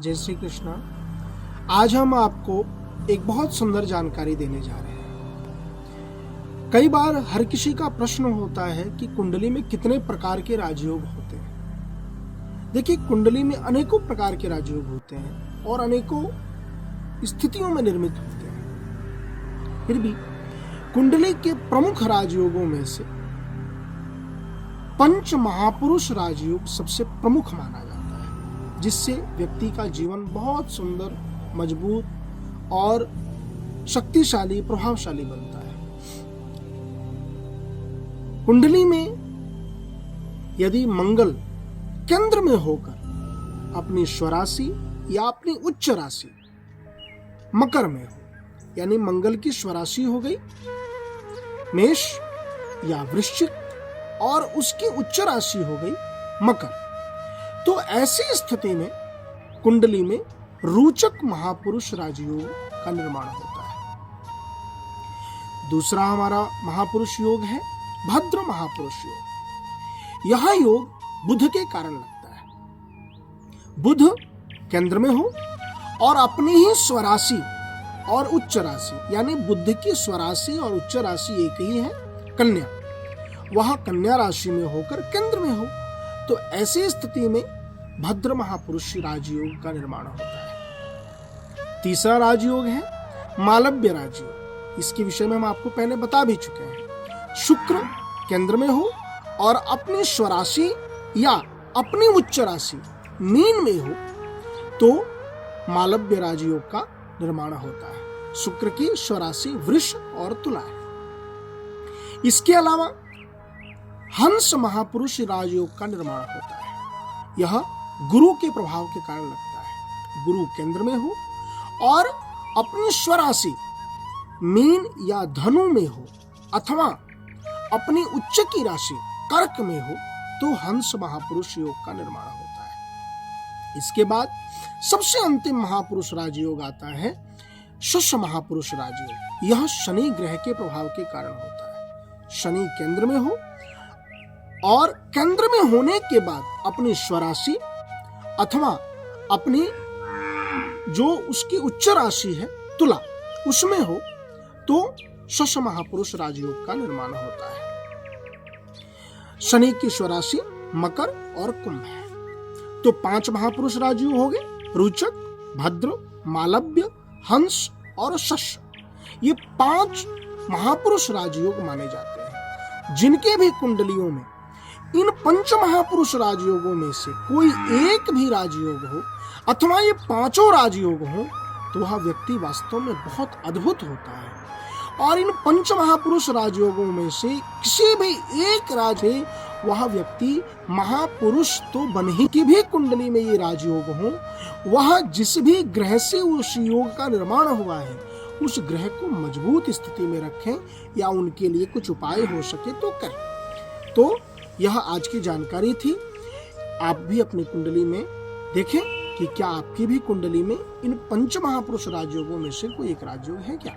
जय श्री कृष्णा। आज हम आपको एक बहुत सुंदर जानकारी देने जा रहे हैं। कई बार हर किसी का प्रश्न होता है कि कुंडली में कितने प्रकार के राजयोग होते हैं। देखिए, कुंडली में अनेकों प्रकार के राजयोग होते हैं और अनेकों स्थितियों में निर्मित होते हैं। फिर भी कुंडली के प्रमुख राजयोगों में से पंच महापुरुष राजयोग सबसे प्रमुख माना जाता है, जिससे व्यक्ति का जीवन बहुत सुंदर, मजबूत और शक्तिशाली, प्रभावशाली बनता है। कुंडली में यदि मंगल केंद्र में होकर अपनी स्वराशि या अपनी उच्च राशि मकर में हो, यानी मंगल की स्वराशि हो गई मेष या वृश्चिक और उसकी उच्च राशि हो गई मकर, तो ऐसी स्थिति में कुंडली में रोचक महापुरुष राजयोग का निर्माण होता है। दूसरा हमारा महापुरुष योग है भद्र महापुरुष योग। यह योग बुध के कारण लगता है। बुध केंद्र में हो और अपनी ही स्वराशि और उच्च राशि, यानी बुध की स्वराशि और उच्च राशि एक ही है, कन्या, वह कन्या राशि में होकर केंद्र में हो, तो ऐसी स्थिति में भद्र महापुरुष राजयोग का निर्माण होता है। तीसरा राजयोग है मालव्य राजयोग। इसके विषय में हम आपको पहले बता भी चुके हैं। शुक्र केंद्र में हो और अपनी स्वराशि या अपनी उच्च राशि मीन में हो, तो मालव्य राजयोग का निर्माण होता है। शुक्र की स्वराशि वृष और तुला है। इसके अलावा हंस महापुरुष राजयोग का निर्माण होता है। यह गुरु के प्रभाव के कारण लगता है। गुरु केंद्र में हो और अपनी स्वराशि मीन या धनु में हो अथवा अपनी उच्च की राशि कर्क में हो, तो हंस महापुरुष योग का निर्माण होता है। इसके बाद सबसे अंतिम महापुरुष राजयोग आता है शश महापुरुष राजयोग। यह शनि ग्रह के प्रभाव के कारण होता है। शनि केंद्र में हो और केंद्र में होने के बाद अपनी स्वराशि अथवा अपनी जो उसकी उच्च राशि है तुला, उसमें हो, तो शश महापुरुष राजयोग का निर्माण होता है। शनि की स्वराशि मकर और कुंभ है। तो 5 महापुरुष राजयोग हो गए, रोचक, भद्र, मालव्य, हंस और शश। ये 5 महापुरुष राजयोग माने जाते हैं। जिनके भी कुंडलियों में इन पंच महापुरुष राजयोगों में से कोई एक भी राजयोग हो अथवा ये 5 राजयोग हो, तो वह व्यक्ति वास्तव में बहुत अद्भुत होता है। और इन पंच महापुरुष राजयोगों में से किसी भी एक राज है, वह व्यक्ति महापुरुष तो बन ही की भी कुंडली में ये राजयोग हो, वह जिस भी ग्रह से उस योग का निर्माण हुआ है, उस ग्रह को मजबूत स्थिति में रखें या उनके लिए कुछ उपाय हो सके तो करें। तो यह आज की जानकारी थी। आप भी अपनी कुंडली में देखें कि क्या आपकी भी कुंडली में इन पंच महापुरुष राजयोगों में से कोई एक राजयोग है क्या।